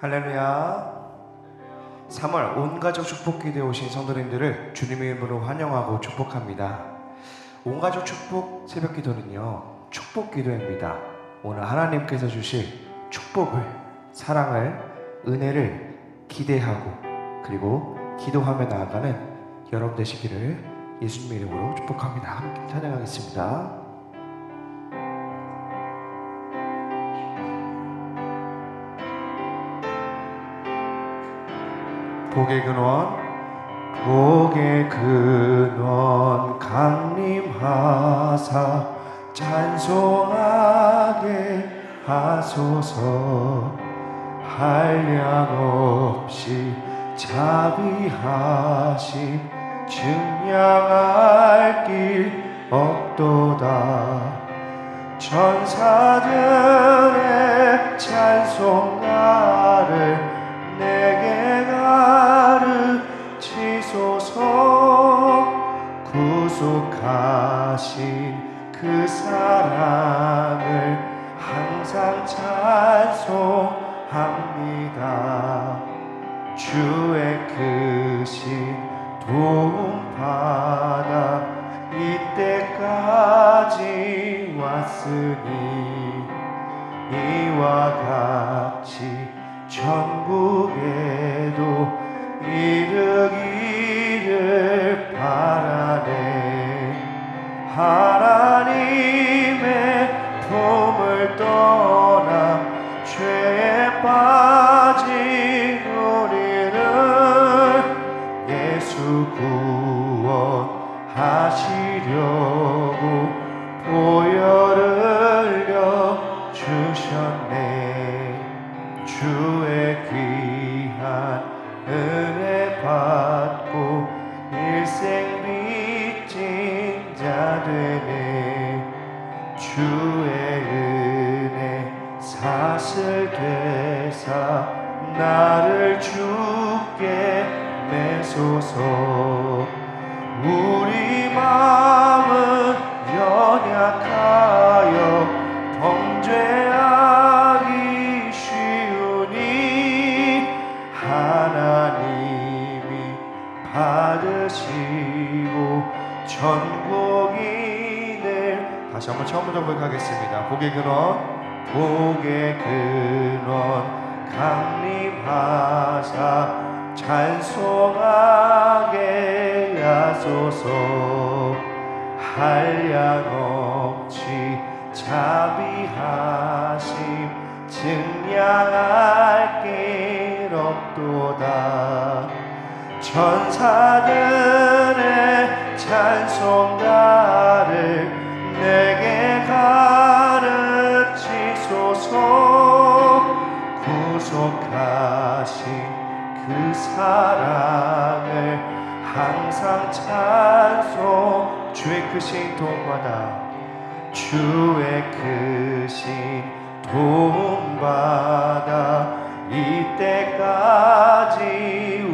할렐루야. 3월 온가족 축복기도에 오신 성도님들을 주님의 이름으로 환영하고 축복합니다. 온가족 축복 새벽기도는요, 축복기도입니다. 오늘 하나님께서 주실 축복을, 사랑을, 은혜를 기대하고 그리고 기도하며 나아가는 여러분 되시기를 예수님의 이름으로 축복합니다. 함께 찬양하겠습니다. 복의 근원, 복의 근원 강림하사 찬송하게 하소서. 한량없이 자비하심 증량할 길 없도다. 천사들의 찬송가를 내게 가르치소서. 구속하신 그 사랑을 항상 찬송합니다. 주의 크신 도움 받아 이때까지 왔으니 이와 같이 천국에도 이르기를 바라네. 하나님의 품을 떠나 죄에 빠진 우리를 예수 구원하시려고 보혈을 흘려 주셨네. 주의 귀한 은혜 받고 일생 빚진 자 되네. 주의 은혜 사슬 되사 나를 주께 매소서. 우리 마음은 연약하여 범죄하기 쉬우니 하나님이 받으시고 천국인을. 다시 한번 처음부터 고백하겠습니다. 복의 근원, 복의 근원 강림하사 찬송하게 하소서. 한량없이 자비하심 증량할 길 없도다. 천사들의 찬송가를 내게 가르치소서. 구속하신 그 사랑을 항상 찬송. 주의 크신 도움받아, 주의 크신 도움받아 이때까지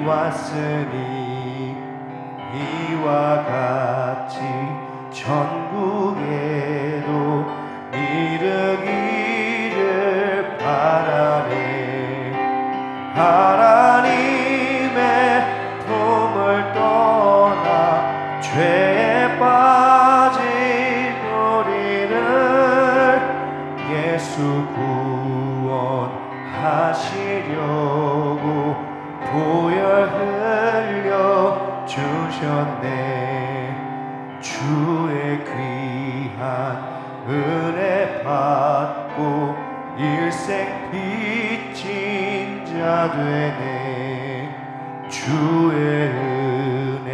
왔으니 이와 같이 천국에도 이르기를 바라네. 하나님의 품을 떠나 죄에 빠진 우리를 예수 구원하시려고 보혈 흘려 주셨네. 주의 귀한 은혜 받고 일생 빚진 자 되네. 주의 은혜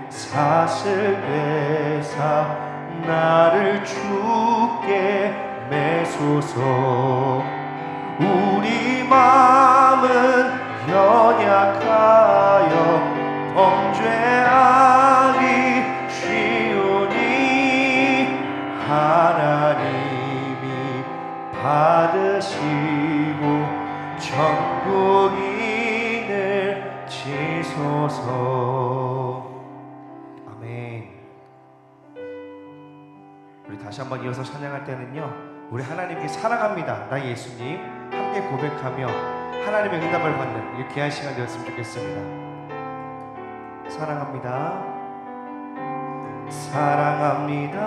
사슬 되사 나를 주께 매소서. 우리 마음은 연약하여 범죄하기 쉬우니 하나님이 받으시고 천국인을 지소서. 아멘. 우리 다시 한번 이어서 찬양할 때는요, 우리 하나님께 사랑합니다 나의 예수님 함께 고백하며 하나님의 응답을 받는 이 귀한 시간 되었으면 좋겠습니다. 사랑합니다. 사랑합니다.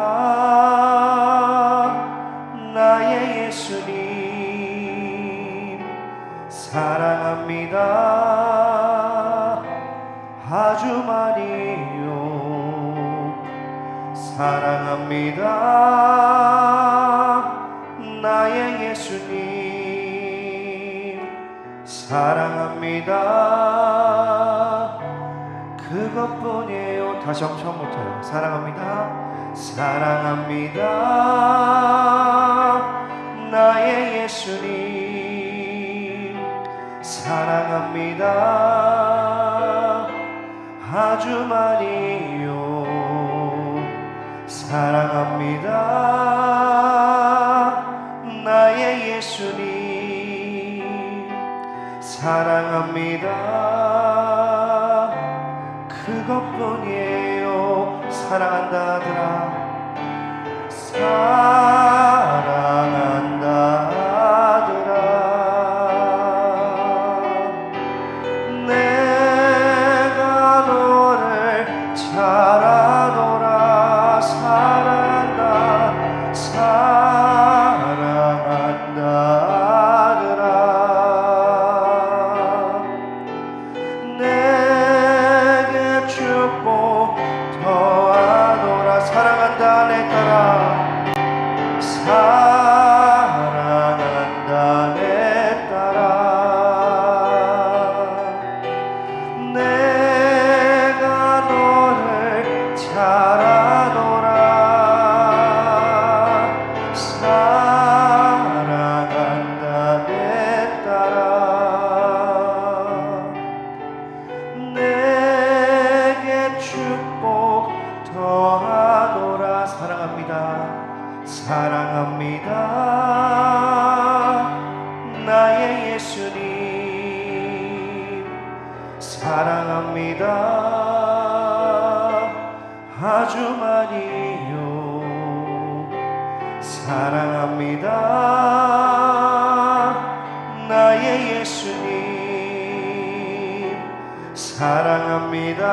나의 예수님 사랑합니다. 아주 많이요. 사랑합니다. 나의 예수님 사랑합니다. 그것뿐이에요. 다시 한번 처음부터요. 사랑합니다. 사랑합니다. 나의 예수님 사랑합니다. 아주 많이요. 사랑합니다. 나의 예수님 사랑합니다. 그것뿐이에요. 사랑한다 하더라. 사랑한다 하더라. 내가 너를 잘 아노라. 사랑한다 사랑한다 하더라. 내게 축복 더하노라. 사랑한다 내 딸아. 사랑한다 내 딸아. 내가 너를 잘 아노라. 사랑한다 내 딸아. 내게 축복 더하노라. 사랑합니다. 사랑합니다. 나의 예수님 사랑합니다. 아주 많이요. 사랑합니다. 나의 예수님 사랑합니다.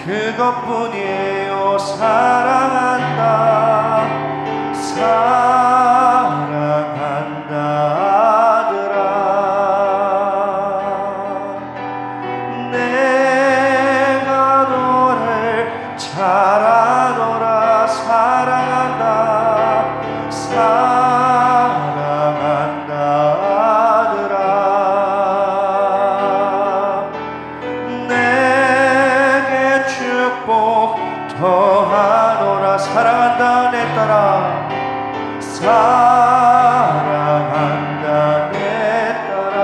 그것뿐이에요. 사랑한다 사랑한다 하더라. 내가 너를 잘 아노라. 사랑한다 사랑한다 하더라. 내게 축복 더하노라. 사랑한다 내 딸아. 사랑한다 내 딸아.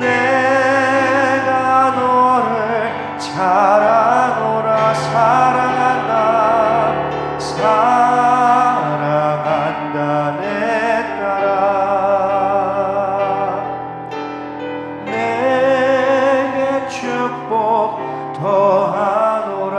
내가 너를 잘 아노라. 사랑한다 사랑한다 내 딸아. 내게 축복 더하노라.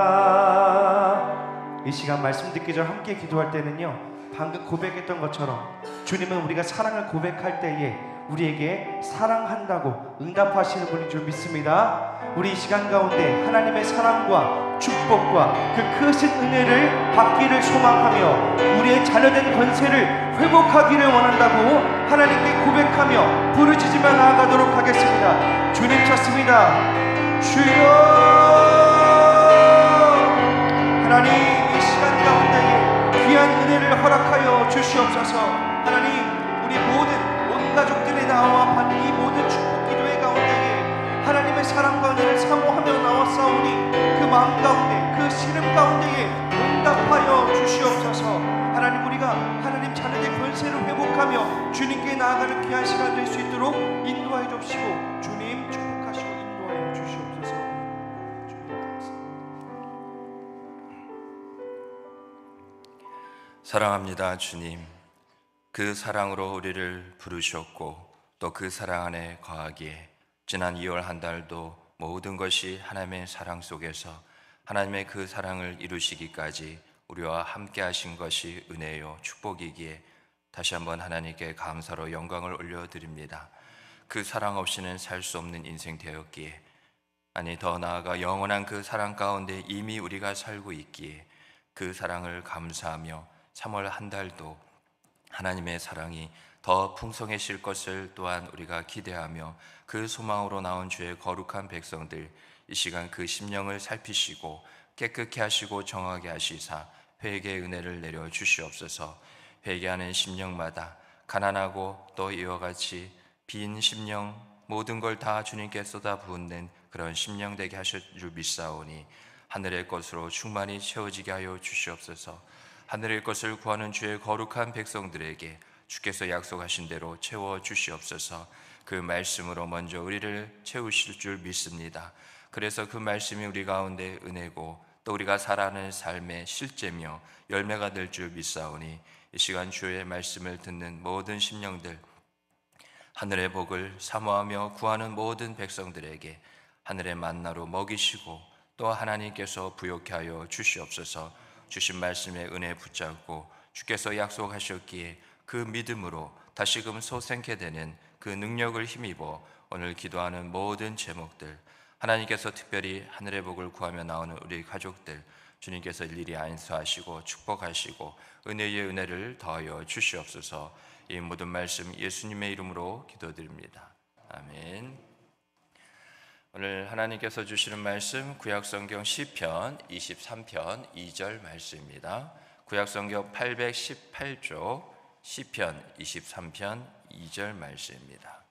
이 시간 말씀 듣기 전 함께 기도할 때는요, 방금 고백했던 것처럼 주님은 우리가 사랑을 고백할 때에 우리에게 사랑한다고 응답하시는 분인 줄 믿습니다. 우리 이 시간 가운데 하나님의 사랑과 축복과 그 크신 은혜를 받기를 소망하며 우리의 자녀된 권세를 회복하기를 원한다고 하나님께 고백하며 부르짖으며 나아가도록 하겠습니다. 주님 찾습니다. 주여. 하나님 이 시간 가운데에 귀한 은혜를 허락하여 주시옵소서. 하나님 우리 모든 온 가족들이 나와 받는 이 모든 축복 기도회 가운데에 하나님의 사랑과 은혜를 사모하며 나왔사오니 그 마음 가운데 그 시름 가운데에 응답하여 주시옵소서. 하나님 우리가 하나님 자녀의 권세를 회복하며 주님께 나아가는 귀한 시간 될 수 있도록 인도하여 주시고 주님 축복하시고 인도하여 주시옵소서. 주님 감사합니다. 사랑합니다 주님. 그 사랑으로 우리를 부르셨고 또 그 사랑 안에 거하기에 지난 2월 한 달도 모든 것이 하나님의 사랑 속에서 하나님의 그 사랑을 이루시기까지 우리와 함께 하신 것이 은혜요 축복이기에 다시 한번 하나님께 감사로 영광을 올려드립니다. 그 사랑 없이는 살 수 없는 인생 되었기에, 아니 더 나아가 영원한 그 사랑 가운데 이미 우리가 살고 있기에 그 사랑을 감사하며 3월 한 달도 하나님의 사랑이 더 풍성해질 것을 또한 우리가 기대하며 그 소망으로 나온 주의 거룩한 백성들, 이 시간 그 심령을 살피시고 깨끗게 하시고 정하게 하시사 회개의 은혜를 내려 주시옵소서. 회개하는 심령마다 가난하고 또 이와 같이 빈 심령, 모든 걸 다 주님께 쏟아 부은 그런 심령 되게 하실 줄 믿사오니 하늘의 것으로 충만히 채워지게 하여 주시옵소서. 하늘의 것을 구하는 주의 거룩한 백성들에게 주께서 약속하신 대로 채워 주시옵소서. 그 말씀으로 먼저 우리를 채우실 줄 믿습니다. 그래서 그 말씀이 우리 가운데 은혜고 또 우리가 살아가는 삶의 실제며 열매가 될 줄 믿사오니 이 시간 주의 말씀을 듣는 모든 심령들, 하늘의 복을 사모하며 구하는 모든 백성들에게 하늘의 만나로 먹이시고 또 하나님께서 부욕케 하여 주시옵소서. 주신 말씀의 은혜 붙잡고 주께서 약속하셨기에 그 믿음으로 다시금 소생케 되는 그 능력을 힘입어 오늘 기도하는 모든 제목들, 하나님께서 특별히 하늘의 복을 구하며 나오는 우리 가족들, 주님께서 일일이 안수하시고 축복하시고 은혜의 은혜를 더하여 주시옵소서. 이 모든 말씀 예수님의 이름으로 기도드립니다. 아멘. 오늘 하나님께서 주시는 말씀 구약성경 시편 23편 2절 말씀입니다. 구약성경 818쪽 시편 23편 2절 말씀입니다.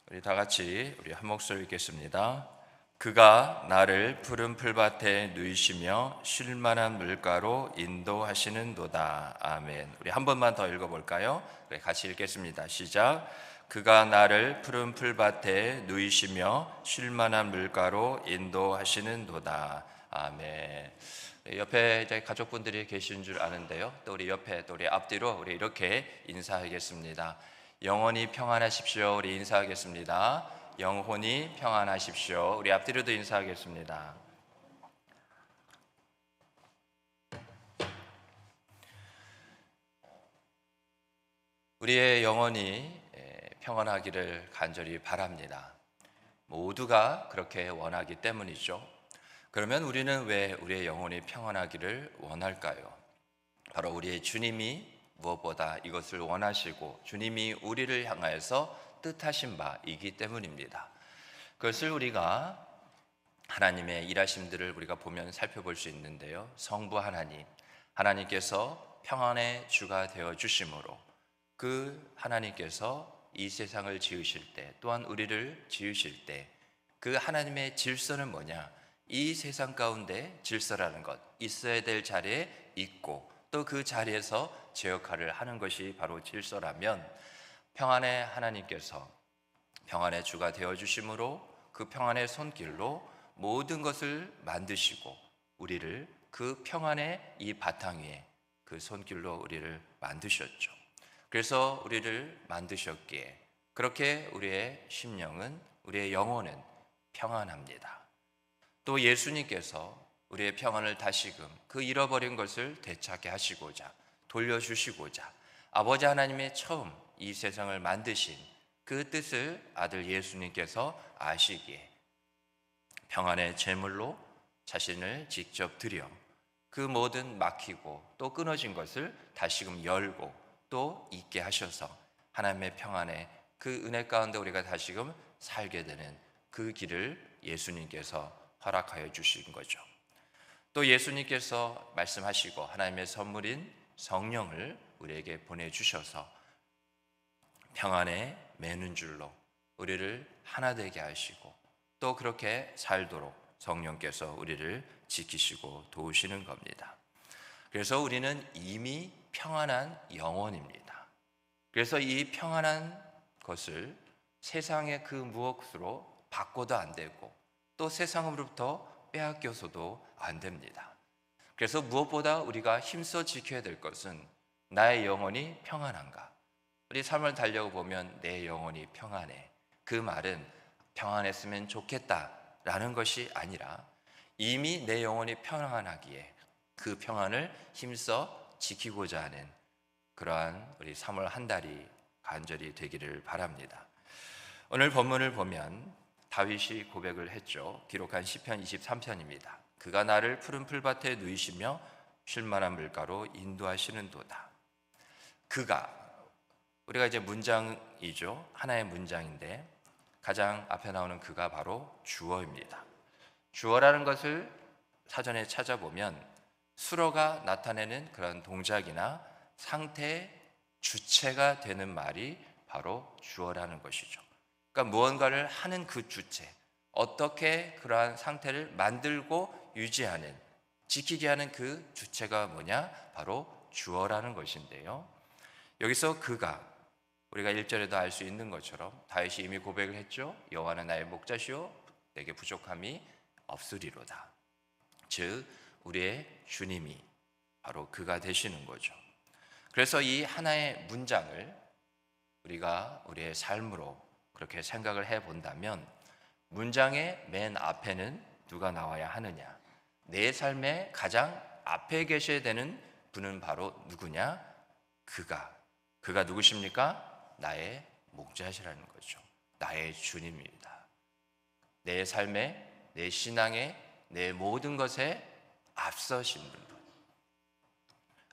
우리 다 같이 우리 한 목소리 읽겠습니다. 그가 나를 푸른 풀밭에 누이시며 쉴만한 물가로 인도하시는도다. 아멘. 우리 한 번만 더 읽어볼까요? 네, 같이 읽겠습니다. 시작. 그가 나를 푸른 풀밭에 누이시며 쉴만한 물가로 인도하시는도다. 아멘. 옆에 이제 가족분들이 계신 줄 아는데요. 또 우리 옆에 또 우리 앞뒤로 우리 이렇게 인사하겠습니다. 영원히 평안하십시오. 우리 인사하겠습니다. 영혼이 평안하십시오. 우리 앞뒤로도 인사하겠습니다. 우리의 영혼이 평안하기를 간절히 바랍니다. 모두가 그렇게 원하기 때문이죠. 그러면 우리는 왜 우리의 영혼이 평안하기를 원할까요? 바로 우리의 주님이 무엇보다 이것을 원하시고 주님이 우리를 향하여서 뜻하신 바이기 때문입니다. 그것을 우리가 하나님의 일하심들을 우리가 보면 살펴볼 수 있는데요. 성부 하나님, 하나님께서 평안의 주가 되어 주심으로 그 하나님께서 이 세상을 지으실 때 또한 우리를 지으실 때 그 하나님의 질서는 뭐냐? 이 세상 가운데 질서라는 것, 있어야 될 자리에 있고 또 그 자리에서 제 역할을 하는 것이 바로 질서라면 평안의 하나님께서 평안의 주가 되어주심으로 그 평안의 손길로 모든 것을 만드시고 우리를 그 평안의 이 바탕 위에 그 손길로 우리를 만드셨죠. 그래서 우리를 만드셨기에 그렇게 우리의 심령은, 우리의 영혼은 평안합니다. 또 예수님께서 우리의 평안을 다시금 그 잃어버린 것을 되찾게 하시고자 돌려주시고자 아버지 하나님의 처음 이 세상을 만드신 그 뜻을 아들 예수님께서 아시기에 평안의 제물로 자신을 직접 드려 그 모든 막히고 또 끊어진 것을 다시금 열고 또 있게 하셔서 하나님의 평안의 그 은혜 가운데 우리가 다시금 살게 되는 그 길을 예수님께서 허락하여 주신 거죠. 또 예수님께서 말씀하시고 하나님의 선물인 성령을 우리에게 보내주셔서 평안에 매는 줄로 우리를 하나 되게 하시고 또 그렇게 살도록 성령께서 우리를 지키시고 도우시는 겁니다. 그래서 우리는 이미 평안한 영혼입니다. 그래서 이 평안한 것을 세상의 그 무엇으로 바꿔도 안 되고 또 세상으로부터 빼앗겨서도 안 됩니다. 그래서 무엇보다 우리가 힘써 지켜야 될 것은 나의 영혼이 평안한가? 우리 삶을 달려보면 내 영혼이 평안해. 그 말은 평안했으면 좋겠다라는 것이 아니라 이미 내 영혼이 평안하기에 그 평안을 힘써 지키고자 하는 그러한 우리 3월 한 달이 간절히 되기를 바랍니다. 오늘 본문을 보면 다윗이 고백을 했죠. 기록한 시편 23편입니다. 그가 나를 푸른 풀밭에 누이시며 쉴만한 물가로 인도하시는도다. 그가, 우리가 이제 문장이죠. 하나의 문장인데 가장 앞에 나오는 그가 바로 주어입니다. 주어라는 것을 사전에 찾아보면 수로가 나타내는 그런 동작이나 상태의 주체가 되는 말이 바로 주어라는 것이죠. 그러니까 무언가를 하는 그 주체, 어떻게 그러한 상태를 만들고 유지하는, 지키게 하는 그 주체가 뭐냐? 바로 주어라는 것인데요. 여기서 그가, 우리가 1절에도 알 수 있는 것처럼 다윗이 이미 고백을 했죠. 여호와는 나의 목자시오 내게 부족함이 없으리로다. 즉 우리의 주님이 바로 그가 되시는 거죠. 그래서 이 하나의 문장을 우리가 우리의 삶으로 그렇게 생각을 해본다면 문장의 맨 앞에는 누가 나와야 하느냐? 내 삶의 가장 앞에 계셔야 되는 분은 바로 누구냐? 그가 누구십니까? 나의 목자시라는 거죠. 나의 주님입니다. 내 삶의, 내 신앙의, 내 모든 것에 앞서신 분.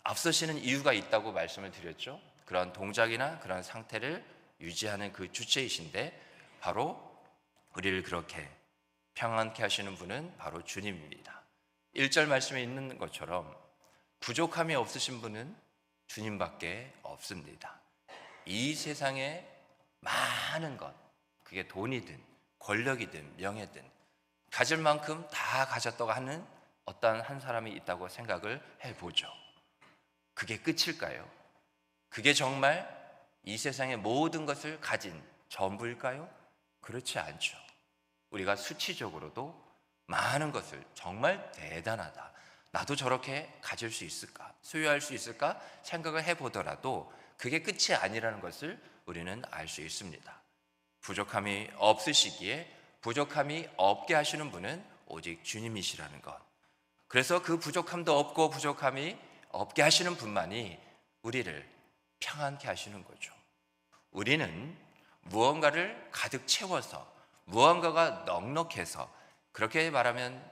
앞서시는 이유가 있다고 말씀을 드렸죠. 그런 동작이나 그런 상태를 유지하는 그 주체이신데 바로 우리를 그렇게 평안케 하시는 분은 바로 주님입니다. 1절 말씀에 있는 것처럼 부족함이 없으신 분은 주님밖에 없습니다. 이 세상에 많은 것, 그게 돈이든 권력이든 명예든 가질 만큼 다 가졌다고 하는 어떤 한 사람이 있다고 생각을 해보죠. 그게 끝일까요? 그게 정말 이 세상의 모든 것을 가진 전부일까요? 그렇지 않죠. 우리가 수치적으로도 많은 것을 정말 대단하다, 나도 저렇게 가질 수 있을까, 소유할 수 있을까 생각을 해보더라도 그게 끝이 아니라는 것을 우리는 알 수 있습니다. 부족함이 없으시기에 부족함이 없게 하시는 분은 오직 주님이시라는 것. 그래서 그 부족함도 없고 부족함이 없게 하시는 분만이 우리를 평안케 하시는 거죠. 우리는 무언가를 가득 채워서, 무언가가 넉넉해서, 그렇게 말하면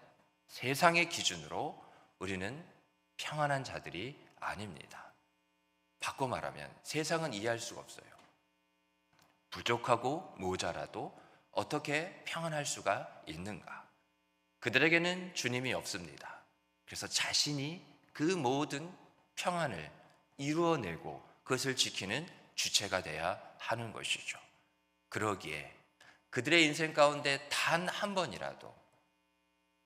세상의 기준으로 우리는 평안한 자들이 아닙니다. 바꿔 말하면 세상은 이해할 수가 없어요. 부족하고 모자라도 어떻게 평안할 수가 있는가? 그들에게는 주님이 없습니다. 그래서 자신이 그 모든 평안을 이루어내고 그것을 지키는 주체가 돼야 하는 것이죠. 그러기에 그들의 인생 가운데 단 한 번이라도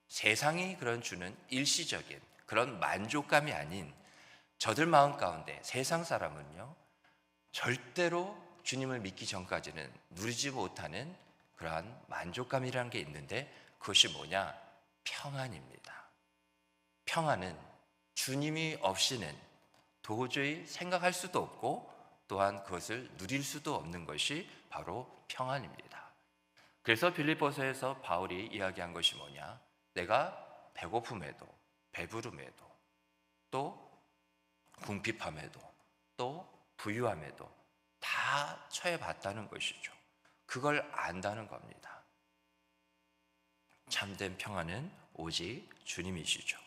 세상이 그런 주는 일시적인 그런 만족감이 아닌 저들 마음 가운데 세상 사람은요 절대로 주님을 믿기 전까지는 누리지 못하는 그러한 만족감이라는 게 있는데 그것이 뭐냐? 평안입니다. 평안은 주님이 없이는 도저히 생각할 수도 없고 또한 그것을 누릴 수도 없는 것이 바로 평안입니다. 그래서 빌립보서에서 바울이 이야기한 것이 뭐냐? 내가 배고픔에도 배부름에도 또 궁핍함에도 또 부유함에도 다 처해봤다는 것이죠. 그걸 안다는 겁니다. 참된 평안은 오직 주님이시죠.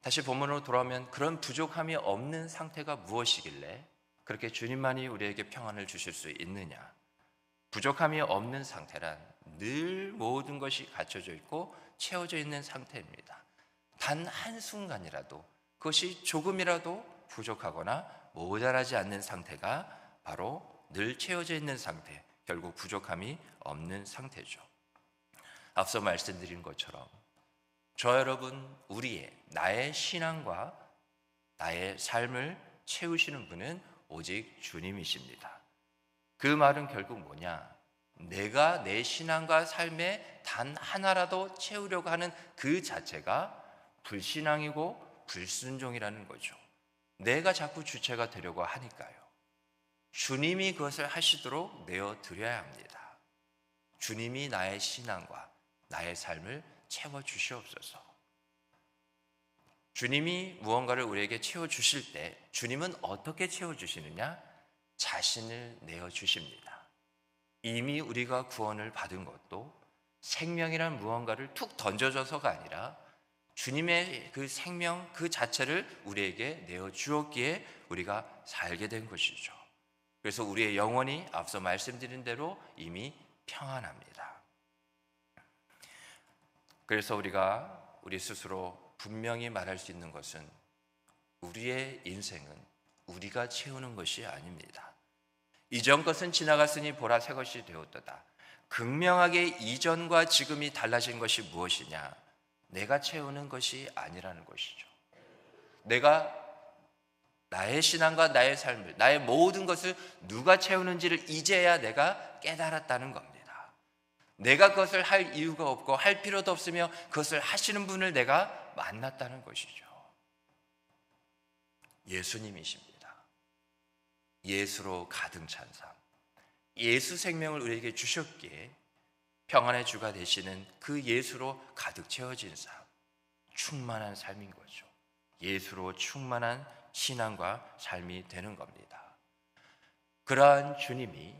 다시 본문으로 돌아오면 그런 부족함이 없는 상태가 무엇이길래 그렇게 주님만이 우리에게 평안을 주실 수 있느냐? 부족함이 없는 상태란 늘 모든 것이 갖춰져 있고 채워져 있는 상태입니다. 단 한순간이라도 그것이 조금이라도 부족하거나 모자라지 않는 상태가 바로 늘 채워져 있는 상태, 결국 부족함이 없는 상태죠. 앞서 말씀드린 것처럼 저 여러분, 나의 신앙과 나의 삶을 채우시는 분은 오직 주님이십니다. 그 말은 결국 뭐냐? 내가 내 신앙과 삶에 단 하나라도 채우려고 하는 그 자체가 불신앙이고 불순종이라는 거죠. 내가 자꾸 주체가 되려고 하니까요. 주님이 그것을 하시도록 내어드려야 합니다. 주님이 나의 신앙과 나의 삶을 채워주시옵소서. 주님이 무언가를 우리에게 채워주실 때 주님은 어떻게 채워주시느냐? 자신을 내어주십니다. 이미 우리가 구원을 받은 것도 생명이란 무언가를 툭 던져줘서가 아니라 주님의 그 생명 그 자체를 우리에게 내어주었기에 우리가 살게 된 것이죠. 그래서 우리의 영혼이 앞서 말씀드린 대로 이미 평안합니다. 그래서 우리가 우리 스스로 분명히 말할 수 있는 것은 우리의 인생은 우리가 채우는 것이 아닙니다. 이전 것은 지나갔으니 보라 새 것이 되었도다. 극명하게 이전과 지금이 달라진 것이 무엇이냐? 내가 채우는 것이 아니라는 것이죠. 내가 나의 신앙과 나의 삶을, 나의 모든 것을 누가 채우는지를 이제야 내가 깨달았다는 겁니다. 내가 그것을 할 이유가 없고 할 필요도 없으며 그것을 하시는 분을 내가 만났다는 것이죠. 예수님이십니다. 예수로 가득 찬 삶, 예수 생명을 우리에게 주셨기에 평안의 주가 되시는 그 예수로 가득 채워진 삶, 충만한 삶인 거죠. 예수로 충만한 신앙과 삶이 되는 겁니다. 그러한 주님이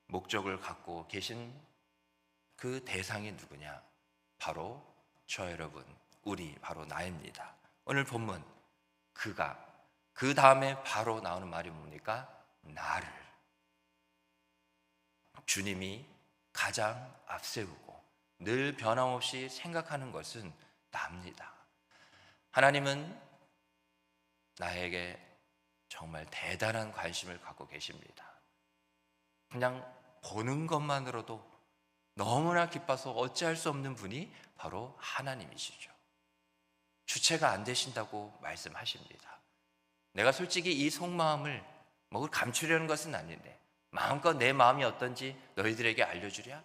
목적을 갖고 계신 그 대상이 누구냐? 바로 저 여러분, 우리, 바로 나입니다. 오늘 본문 그가, 그 다음에 바로 나오는 말이 뭡니까? 나를. 주님이 가장 앞세우고 늘 변함없이 생각하는 것은 나입니다. 하나님은 나에게 정말 대단한 관심을 갖고 계십니다. 그냥 보는 것만으로도 너무나 기뻐서 어찌할 수 없는 분이 바로 하나님이시죠. 주체가 안 되신다고 말씀하십니다. 내가 솔직히 이 속마음을 뭐 감추려는 것은 아닌데 마음껏 내 마음이 어떤지 너희들에게 알려주랴?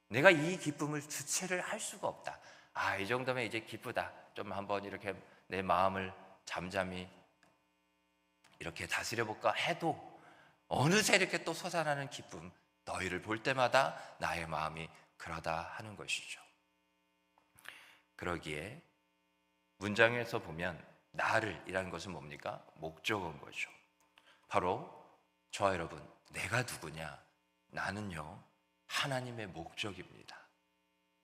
내가 이 기쁨을 주체를 할 수가 없다. 아, 이 정도면 이제 기쁘다. 좀 한번 이렇게 내 마음을 잠잠히 이렇게 다스려볼까 해도 어느새 이렇게 또 솟아나는 기쁨, 너희를 볼 때마다 나의 마음이 그러다 하는 것이죠. 그러기에 문장에서 보면 나를 이라는 것은 뭡니까? 목적어인 거죠. 바로 저와 여러분, 내가 누구냐? 나는요, 하나님의 목적입니다.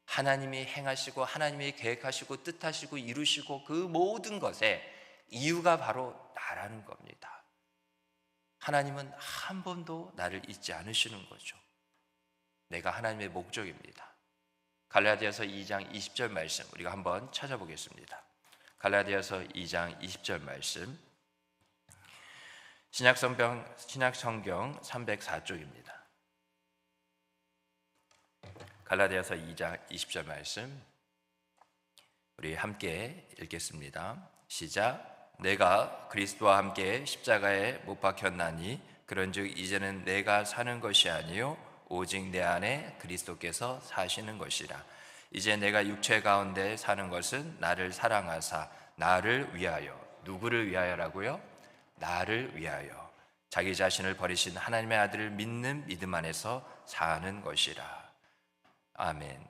하나님이 행하시고 하나님이 계획하시고 뜻하시고 이루시고 그 모든 것에 이유가 바로 나라는 겁니다. 하나님은 한 번도 나를 잊지 않으시는 거죠. 내가 하나님의 목적입니다. 갈라디아서 2장 20절 말씀 우리가 한번 찾아보겠습니다. 갈라디아서 2장 20절 말씀, 신약성경 304쪽입니다. 갈라디아서 2장 20절 말씀 우리 함께 읽겠습니다. 시작. 내가 그리스도와 함께 십자가에 못 박혔나니 그런즉 이제는 내가 사는 것이 아니요 오직 내 안에 그리스도께서 사시는 것이라. 이제 내가 육체 가운데 사는 것은 나를 사랑하사 나를 위하여, 누구를 위하여라고요? 나를 위하여 자기 자신을 버리신 하나님의 아들을 믿는 믿음 안에서 사는 것이라. 아멘.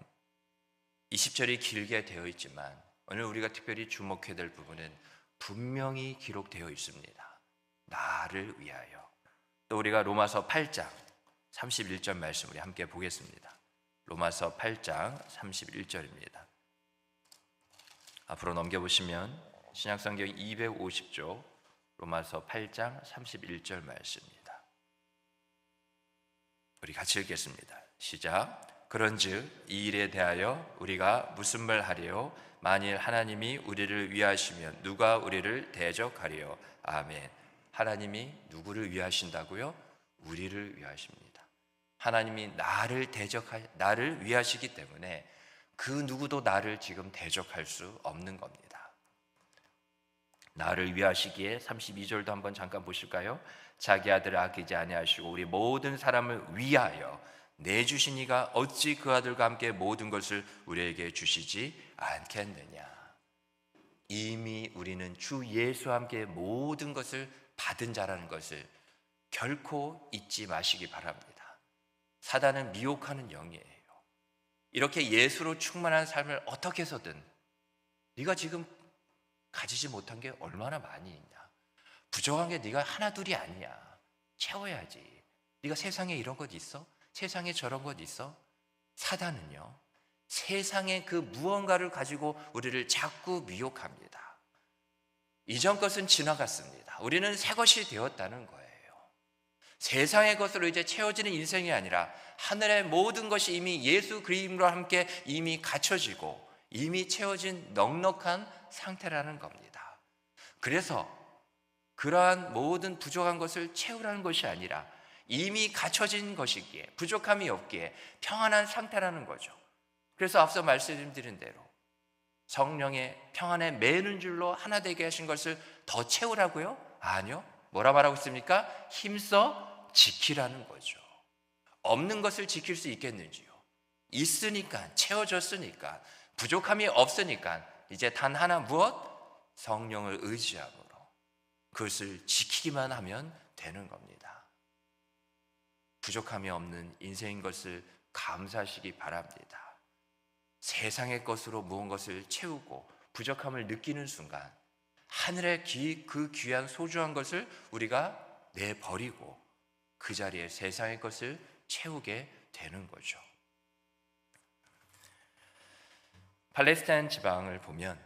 20절이 길게 되어 있지만 오늘 우리가 특별히 주목해야 될 부분은 분명히 기록되어 있습니다. 나를 위하여. 또 우리가 로마서 8장 31절 말씀 우리 함께 보겠습니다. 로마서 8장 31절입니다. 앞으로 넘겨보시면 신약성경 250쪽 로마서 8장 31절 말씀입니다. 우리 같이 읽겠습니다. 시작. 그런즉 이 일에 대하여 우리가 무슨 말 하리요? 만일 하나님이 우리를 위하시면 누가 우리를 대적하리요? 아멘. 하나님이 누구를 위하신다고요? 우리를 위하십니다. 하나님이 나를 위하시기 때문에 그 누구도 나를 지금 대적할 수 없는 겁니다. 나를 위하시기에 32절도 한번 잠깐 보실까요? 자기 아들을 아끼지 아니하시고 우리 모든 사람을 위하여 내주신 이가 어찌 그 아들과 함께 모든 것을 우리에게 주시지 않겠느냐. 이미 우리는 주 예수와 함께 모든 것을 받은 자라는 것을 결코 잊지 마시기 바랍니다. 사단은 미혹하는 영이에요. 이렇게 예수로 충만한 삶을 어떻게 해서든 네가 지금 가지지 못한 게 얼마나 많이 있냐. 부족한 게 네가 하나 둘이 아니야. 채워야지. 네가 세상에 이런 것 있어? 세상에 저런 것 있어? 사단은요, 세상의 그 무언가를 가지고 우리를 자꾸 미혹합니다. 이전 것은 지나갔습니다. 우리는 새 것이 되었다는 거예요. 세상의 것으로 이제 채워지는 인생이 아니라 하늘의 모든 것이 이미 예수 그리스도와 함께 이미 갖춰지고 이미 채워진 넉넉한 상태라는 겁니다. 그래서 그러한 모든 부족한 것을 채우라는 것이 아니라 이미 갖춰진 것이기에 부족함이 없기에 평안한 상태라는 거죠. 그래서 앞서 말씀드린 대로 성령의 평안에 매는 줄로 하나 되게 하신 것을 더 채우라고요? 아니요. 뭐라 말하고 있습니까? 힘써 지키라는 거죠. 없는 것을 지킬 수 있겠는지요? 있으니까, 채워졌으니까, 부족함이 없으니까 이제 단 하나 무엇? 성령을 의지함으로 그것을 지키기만 하면 되는 겁니다. 부족함이 없는 인생인 것을 감사하시기 바랍니다. 세상의 것으로 무언가를 채우고 부족함을 느끼는 순간 하늘의 그 귀한 소중한 것을 우리가 내버리고 그 자리에 세상의 것을 채우게 되는 거죠. 팔레스타인 지방을 보면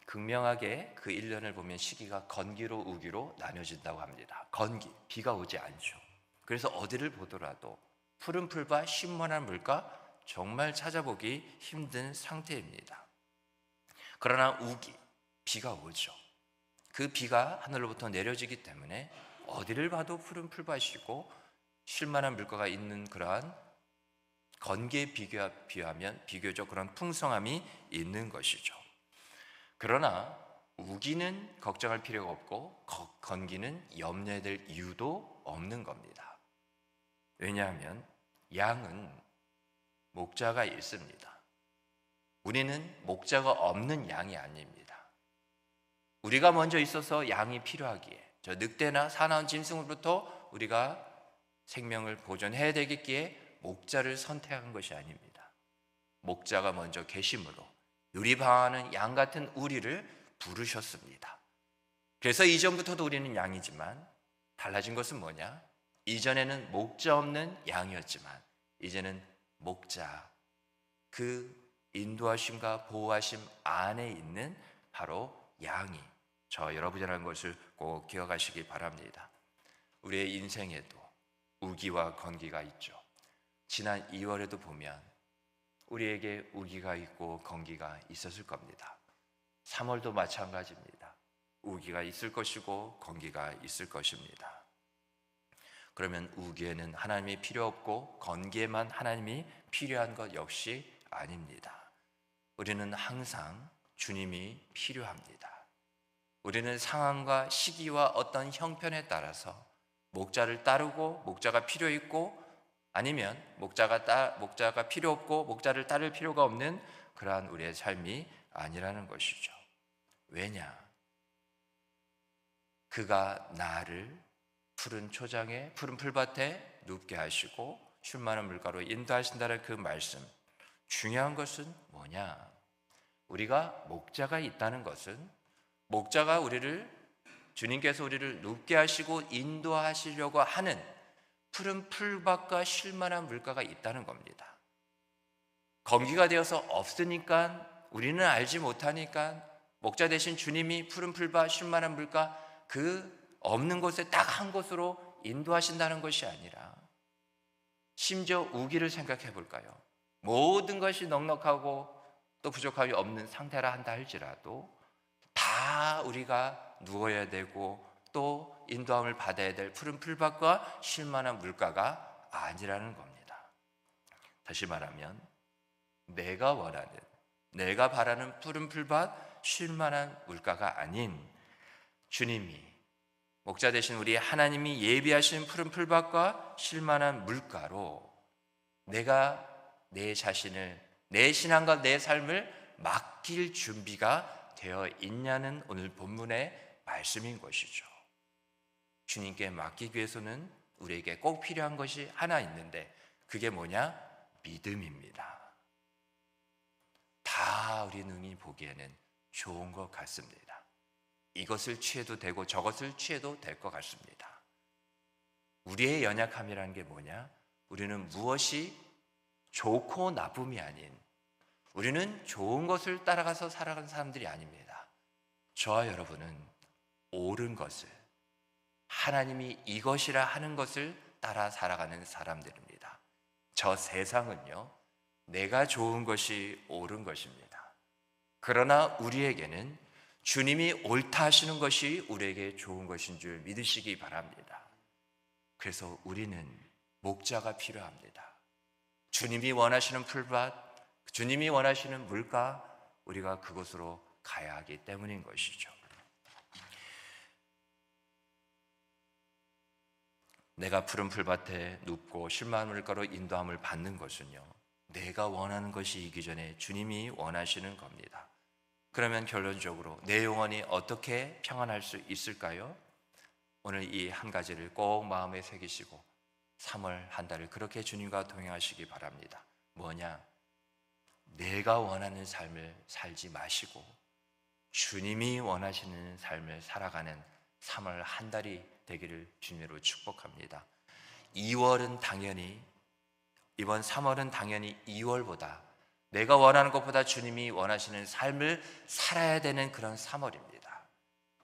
극명하게 그 1년을 보면 시기가 건기로 우기로 나뉘어진다고 합니다. 건기, 비가 오지 않죠. 그래서 어디를 보더라도 푸른 풀과 신선한 물가 정말 찾아보기 힘든 상태입니다. 그러나 우기, 비가 오죠. 그 비가 하늘로부터 내려지기 때문에 어디를 봐도 푸른 풀밭이고 쉴만한 물가가 있는 그러한 건기에 비하면 비교적 그런 풍성함이 있는 것이죠. 그러나 우기는 걱정할 필요가 없고 건기는 염려해야 될 이유도 없는 겁니다. 왜냐하면 양은 목자가 있습니다. 우리는 목자가 없는 양이 아닙니다. 우리가 먼저 있어서 양이 필요하기에 저 늑대나 사나운 짐승으로부터 우리가 생명을 보존해야 되겠기에 목자를 선택한 것이 아닙니다. 목자가 먼저 계심으로 유리방하는 양 같은 우리를 부르셨습니다. 그래서 이전부터도 우리는 양이지만 달라진 것은 뭐냐? 이전에는 목자 없는 양이었지만 이제는 목자, 그 인도하심과 보호하심 안에 있는 바로 양이 저 여러분이라는 것을 꼭 기억하시기 바랍니다. 우리의 인생에도 우기와 건기가 있죠. 지난 2월에도 보면 우리에게 우기가 있고 건기가 있었을 겁니다. 3월도 마찬가지입니다. 우기가 있을 것이고 건기가 있을 것입니다. 그러면 우기에는 하나님이 필요 없고 건기에만 하나님이 필요한 것 역시 아닙니다. 우리는 항상 주님이 필요합니다. 우리는 상황과 시기와 어떤 형편에 따라서 목자를 따르고 목자가 필요 있고 아니면 목자가 필요 없고 목자를 따를 필요가 없는 그러한 우리의 삶이 아니라는 것이죠. 왜냐? 그가 나를 푸른 초장에 푸른 풀밭에 눕게 하시고 쉴만한 물가로 인도하신다는 그 말씀. 중요한 것은 뭐냐? 우리가 목자가 있다는 것은 목자가 주님께서 우리를 눕게 하시고 인도하시려고 하는 푸른 풀밭과 쉴만한 물가가 있다는 겁니다. 건기가 되어서 없으니까 우리는 알지 못하니까 목자 되신 주님이 푸른 풀밭 쉴만한 물가 그 없는 곳에 딱 한 곳으로 인도하신다는 것이 아니라 심지어 우기를 생각해 볼까요? 모든 것이 넉넉하고 또 부족함이 없는 상태라 한다 할지라도 다 우리가 누워야 되고 또 인도함을 받아야 될 푸른 풀밭과 쉴만한 물가가 아니라는 겁니다. 다시 말하면 내가 원하는, 내가 바라는 푸른 풀밭, 쉴만한 물가가 아닌 주님이 목자 되신 우리 하나님이 예비하신 푸른 풀밭과 쉴만한 물가로 내가 내 자신을, 내 신앙과 내 삶을 맡길 준비가 되어 있냐는 오늘 본문의 말씀인 것이죠. 주님께 맡기기 위해서는 우리에게 꼭 필요한 것이 하나 있는데 그게 뭐냐? 믿음입니다. 다 우리 눈이 보기에는 좋은 것 같습니다. 이것을 취해도 되고 저것을 취해도 될 것 같습니다. 우리의 연약함이라는 게 뭐냐? 우리는 무엇이 좋고 나쁨이 아닌, 우리는 좋은 것을 따라가서 살아가는 사람들이 아닙니다. 저와 여러분은 옳은 것을, 하나님이 이것이라 하는 것을 따라 살아가는 사람들입니다. 저 세상은요, 내가 좋은 것이 옳은 것입니다. 그러나 우리에게는 주님이 옳다 하시는 것이 우리에게 좋은 것인 줄 믿으시기 바랍니다. 그래서 우리는 목자가 필요합니다. 주님이 원하시는 풀밭, 주님이 원하시는 물가, 우리가 그곳으로 가야 하기 때문인 것이죠. 내가 푸른 풀밭에 눕고 실만한 물가로 인도함을 받는 것은요, 내가 원하는 것이 이기 전에 주님이 원하시는 겁니다. 그러면 결론적으로 내 영혼이 어떻게 평안할 수 있을까요? 오늘 이 한 가지를 꼭 마음에 새기시고 3월 한 달을 그렇게 주님과 동행하시기 바랍니다. 뭐냐? 내가 원하는 삶을 살지 마시고 주님이 원하시는 삶을 살아가는 3월 한 달이 되기를 주님으로 축복합니다. 2월은 당연히, 이번 3월은 당연히 2월보다 내가 원하는 것보다 주님이 원하시는 삶을 살아야 되는 그런 3월입니다.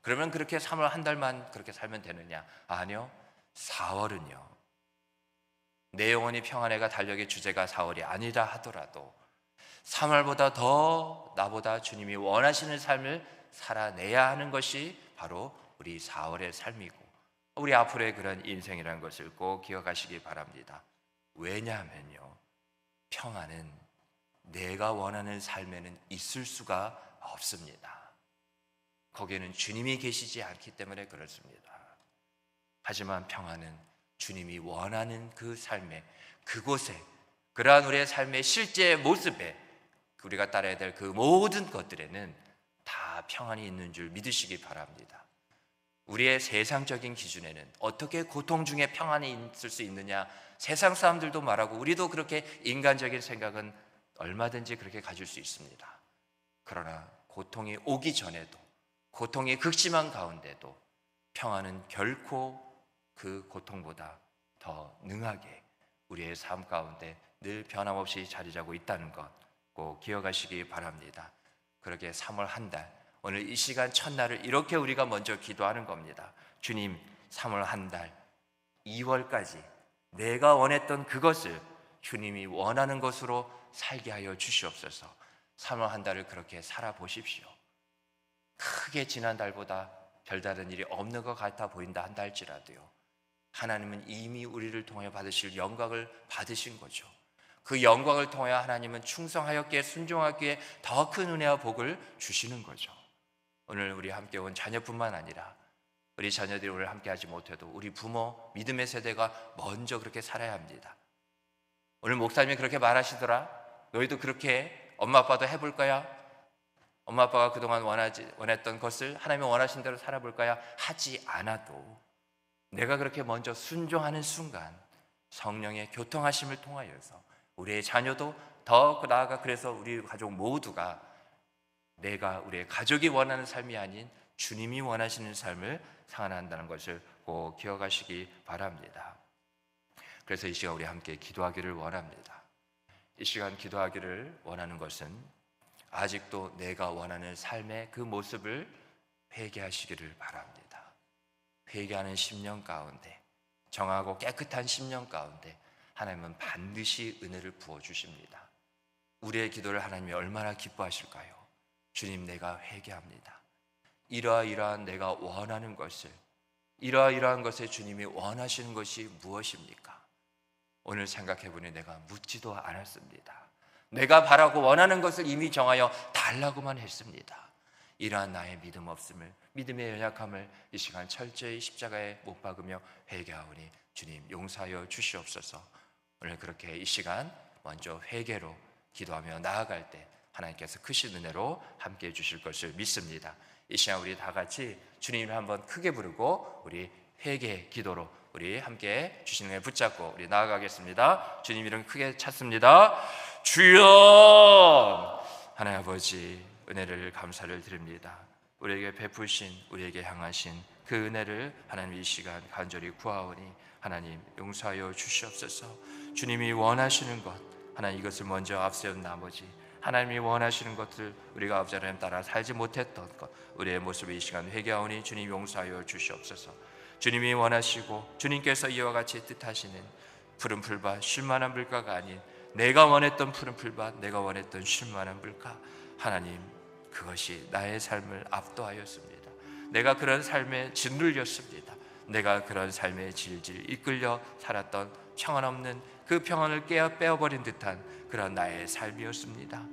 그러면 그렇게 3월 한 달만 그렇게 살면 되느냐? 아니요. 4월은요, 내 영혼이 평안해가 달력의 주제가 4월이 아니다 하더라도 3월보다 더 나보다 주님이 원하시는 삶을 살아내야 하는 것이 바로 우리 4월의 삶이고 우리 앞으로의 그런 인생이라는 것을 꼭 기억하시기 바랍니다. 왜냐하면요, 평안은 내가 원하는 삶에는 있을 수가 없습니다. 거기에는 주님이 계시지 않기 때문에 그렇습니다. 하지만 평안은 주님이 원하는 그 삶에, 그곳에, 그러한 우리의 삶의 실제 모습에 우리가 따라야 될 그 모든 것들에는 다 평안이 있는 줄 믿으시기 바랍니다. 우리의 세상적인 기준에는 어떻게 고통 중에 평안이 있을 수 있느냐, 세상 사람들도 말하고 우리도 그렇게 인간적인 생각은 얼마든지 그렇게 가질 수 있습니다. 그러나 고통이 오기 전에도, 고통이 극심한 가운데도 평안은 결코 그 고통보다 더 능하게 우리의 삶 가운데 늘 변함없이 자리 잡고 있다는 것 꼭 기억하시기 바랍니다. 그렇게 3월 한 달, 오늘 이 시간 첫날을 이렇게 우리가 먼저 기도하는 겁니다. 주님, 3월 한 달, 2월까지 내가 원했던 그것을 주님이 원하는 것으로 살게 하여 주시옵소서. 3월 한 달을 그렇게 살아보십시오. 크게 지난 달보다 별다른 일이 없는 것 같아 보인다 한다 할지라도요, 하나님은 이미 우리를 통하여 받으실 영광을 받으신 거죠. 그 영광을 통하여 하나님은 충성하였기에, 순종하기에 더 큰 은혜와 복을 주시는 거죠. 오늘 우리 함께 온 자녀뿐만 아니라 우리 자녀들이 오늘 함께 하지 못해도 우리 부모, 믿음의 세대가 먼저 그렇게 살아야 합니다. 오늘 목사님이 그렇게 말하시더라, 너희도 그렇게 엄마 아빠도 해볼 거야? 엄마 아빠가 그동안 원했던 것을 하나님이 원하신 대로 살아볼 거야? 하지 않아도 내가 그렇게 먼저 순종하는 순간 성령의 교통하심을 통하여서 우리의 자녀도 더 나아가, 그래서 우리 가족 모두가 내가 우리의 가족이 원하는 삶이 아닌 주님이 원하시는 삶을 살아간다는 것을 꼭 기억하시기 바랍니다. 그래서 이 시간 우리 함께 기도하기를 원합니다. 이 시간 기도하기를 원하는 것은 아직도 내가 원하는 삶의 그 모습을 회개하시기를 바랍니다. 회개하는 10년 가운데, 정하고 깨끗한 10년 가운데 하나님은 반드시 은혜를 부어주십니다. 우리의 기도를 하나님이 얼마나 기뻐하실까요? 주님, 내가 회개합니다. 이러한 내가 원하는 것을, 이러한 것에 주님이 원하시는 것이 무엇입니까? 오늘 생각해보니 내가 묻지도 않았습니다. 내가 바라고 원하는 것을 이미 정하여 달라고만 했습니다. 이러한 나의 믿음 없음을, 믿음의 연약함을 이 시간 철저히 십자가에 못 박으며 회개하오니 주님 용서하여 주시옵소서. 오늘 그렇게 이 시간 먼저 회개로 기도하며 나아갈 때 하나님께서 크신 은혜로 함께해 주실 것을 믿습니다. 이 시간 우리 다 같이 주님을 한번 크게 부르고 우리 회개 기도로 우리 함께 주시는 은혜 붙잡고 우리 나아가겠습니다. 주님 이름 크게 찾습니다. 주여! 하나님 아버지, 은혜를 감사를 드립니다. 우리에게 베푸신, 우리에게 향하신 그 은혜를 하나님 이 시간 간절히 구하오니 하나님 용서하여 주시옵소서. 주님이 원하시는 것, 하나님 이것을 먼저 앞세운 나머지 하나님이 원하시는 것들, 우리가 아버지 하나님 따라 살지 못했던 것, 우리의 모습을 이 시간 회개하오니 주님 용서하여 주시옵소서. 주님이 원하시고 주님께서 이와 같이 뜻하시는 푸른 풀밭 쉴만한 물가가 아닌 내가 원했던 푸른 풀밭, 내가 원했던 쉴만한 물가, 하나님 그것이 나의 삶을 압도하였습니다. 내가 그런 삶에 짓눌렸습니다. 내가 그런 삶에 질질 이끌려 살았던 평안 없는 그 평안을 빼어버린 듯한 그런 나의 삶이었습니다.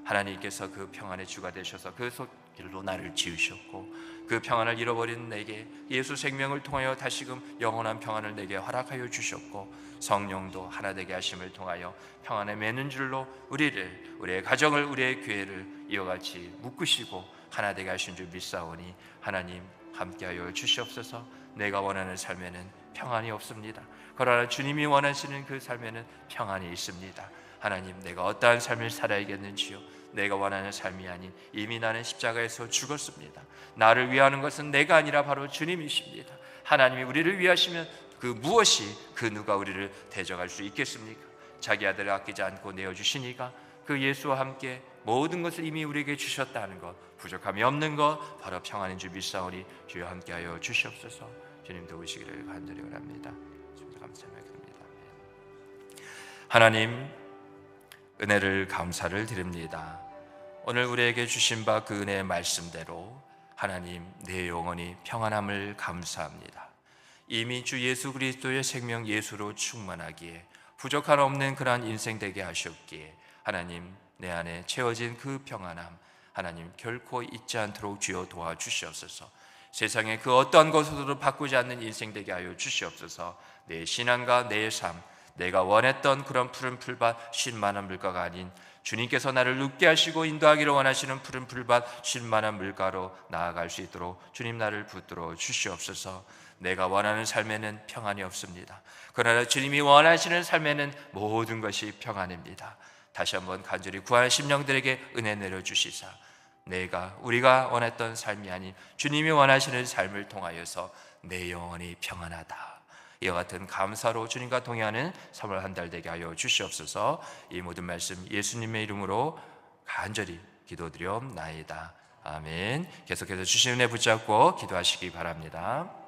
하나님께서 그 평안의 주가 되셔서 그 길로 나를 지으셨고 그 평안을 잃어버린 내게 예수 생명을 통하여 다시금 영원한 평안을 내게 허락하여 주셨고 성령도 하나 되게 하심을 통하여 평안에 매는 줄로 우리를, 우리의 가정을, 우리의 교회를 이와 같이 묶으시고 하나 되게 하신 줄 믿사오니 하나님 함께하여 주시옵소서. 내가 원하는 삶에는 평안이 없습니다. 그러나 주님이 원하시는 그 삶에는 평안이 있습니다. 하나님 내가 어떠한 삶을 살아야겠는지요? 내가 원하는 삶이 아닌 이미 나는 십자가에서 죽었습니다. 나를 위하는 것은 내가 아니라 바로 주님이십니다. 하나님이 우리를 위하시면 그 무엇이 그 누가 우리를 대적할 수 있겠습니까? 자기 아들을 아끼지 않고 내어주시니까 그 예수와 함께 모든 것을 이미 우리에게 주셨다는 것, 부족함이 없는 것 바로 평안인 줄 믿사오니 주여 함께하여 주시옵소서. 주님 도우시기를 간절히 원합니다. 감사합니다. 하나님 은혜를 감사를 드립니다. 오늘 우리에게 주신 바 그 은혜의 말씀대로 하나님 내 영혼이 평안함을 감사합니다. 이미 주 예수 그리스도의 생명 예수로 충만하기에 부족한 없는 그러한 인생 되게 하셨기에 하나님 내 안에 채워진 그 평안함 하나님 결코 잊지 않도록 주여 도와주시옵소서. 세상의 그 어떠한 것으로도 바꾸지 않는 인생 되게 하여 주시옵소서. 내 신앙과 내 삶, 내가 원했던 그런 푸른 풀밭 쉴만한 물가가 아닌 주님께서 나를 눕게 하시고 인도하기를 원하시는 푸른 풀밭 쉴만한 물가로 나아갈 수 있도록 주님 나를 붙들어 주시옵소서. 내가 원하는 삶에는 평안이 없습니다. 그러나 주님이 원하시는 삶에는 모든 것이 평안입니다. 다시 한번 간절히 구하는 심령들에게 은혜 내려주시사 우리가 원했던 삶이 아닌 주님이 원하시는 삶을 통하여서 내 영혼이 평안하다, 이와 같은 감사로 주님과 동행하는 3월 한 달 되게 하여 주시옵소서. 이 모든 말씀 예수님의 이름으로 간절히 기도드리옵나이다. 아멘. 계속해서 주신 은혜 붙잡고 기도하시기 바랍니다.